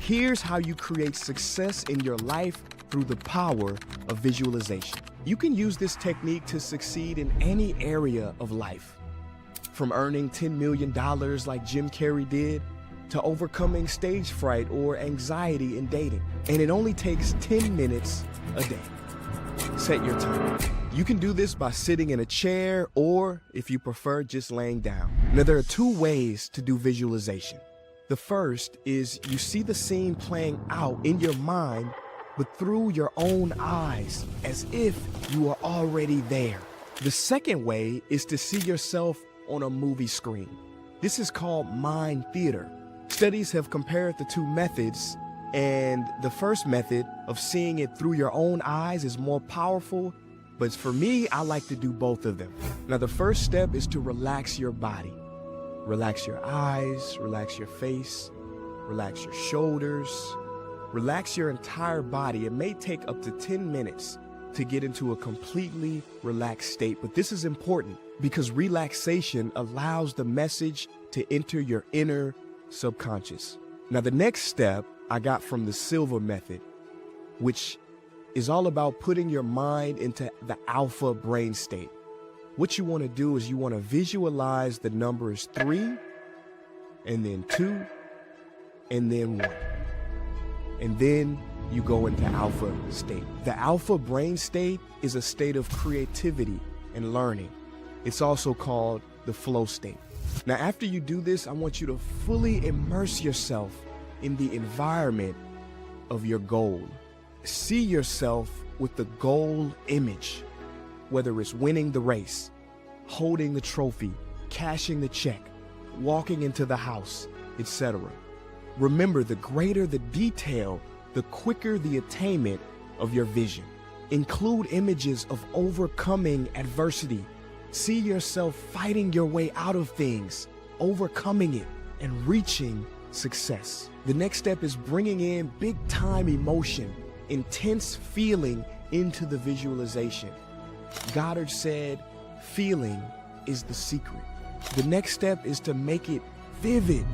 Here's how you create success in your life through the power of visualization. You can use this technique to succeed in any area of life, from earning $10 million like Jim Carrey did, to overcoming stage fright or anxiety in dating. And it only takes 10 minutes a day. Set your timer. You can do this by sitting in a chair or, if you prefer, just laying down. Now, there are two ways to do visualization. The first is you see the scene playing out in your mind, but through your own eyes, as if you are already there. The second way is to see yourself on a movie screen. This is called mind theater. Studies have compared the two methods, and the first method of seeing it through your own eyes is more powerful, but for me, I like to do both of them. Now, the first step is to relax your body. Relax your eyes, relax your face, relax your shoulders, relax your entire body. It may take up to 10 minutes to get into a completely relaxed state, but this is important because relaxation allows the message to enter your inner subconscious. Now, the next step I got from the Silva method, which is all about putting your mind into the alpha brain state. What you want to do is you want to visualize the numbers 3, and then 2, and then 1. And then you go into alpha state. The alpha brain state is a state of creativity and learning. It's also called the flow state. Now, after you do this, I want you to fully immerse yourself in the environment of your goal. See yourself with the goal image, whether it's winning the race, holding the trophy, cashing the check, walking into the house, etc. Remember, the greater the detail, the quicker the attainment of your vision. Include images of overcoming adversity. See yourself fighting your way out of things, overcoming it, and reaching success. The next step is bringing in big-time emotion, intense feeling into the visualization. Goddard said, feeling is the secret. The next step is to make it vivid,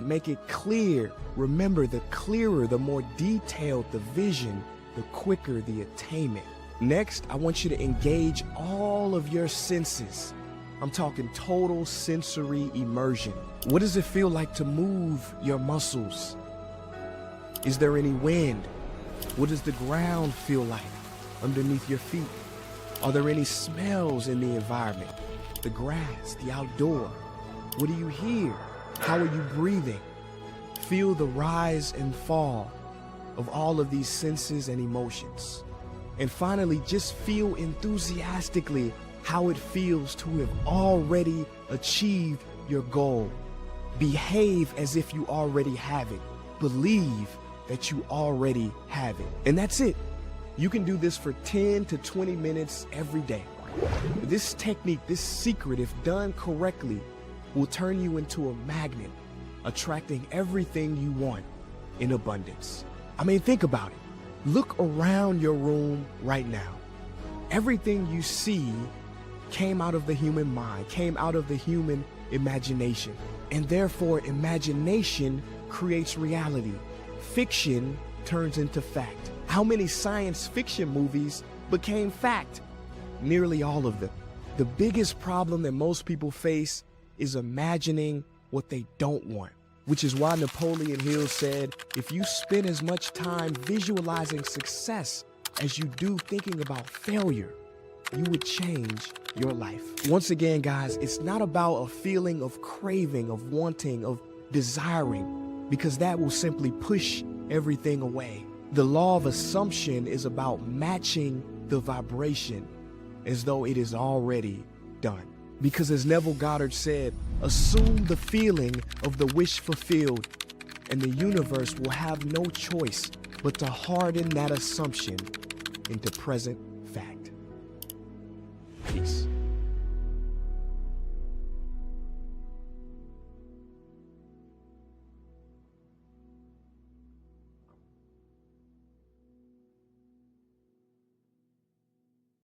make it clear. Remember, the clearer, the more detailed the vision, the quicker the attainment. Next, I want you to engage all of your senses. I'm talking total sensory immersion. What does it feel like to move your muscles? Is there any wind? What does the ground feel like underneath your feet? Are there any smells in the environment? The grass, the outdoor. What do you hear? How are you breathing? Feel the rise and fall of all of these senses and emotions. And finally, just feel enthusiastically how it feels to have already achieved your goal. Behave as if you already have it. Believe that you already have it. And that's it. You can do this for 10 to 20 minutes every day. This technique, this secret, if done correctly, will turn you into a magnet, attracting everything you want in abundance. I mean, think about it. Look around your room right now. Everything you see came out of the human mind, came out of the human imagination. And therefore, imagination creates reality. Fiction turns into fact. How many science fiction movies became fact? Nearly all of them. The biggest problem that most people face is imagining what they don't want, which is why Napoleon Hill said, if you spend as much time visualizing success as you do thinking about failure, you would change your life. Once again, guys, it's not about a feeling of craving, of wanting, of desiring, because that will simply push everything away. The law of assumption is about matching the vibration as though it is already done. Because as Neville Goddard said, assume the feeling of the wish fulfilled, and the universe will have no choice but to harden that assumption into present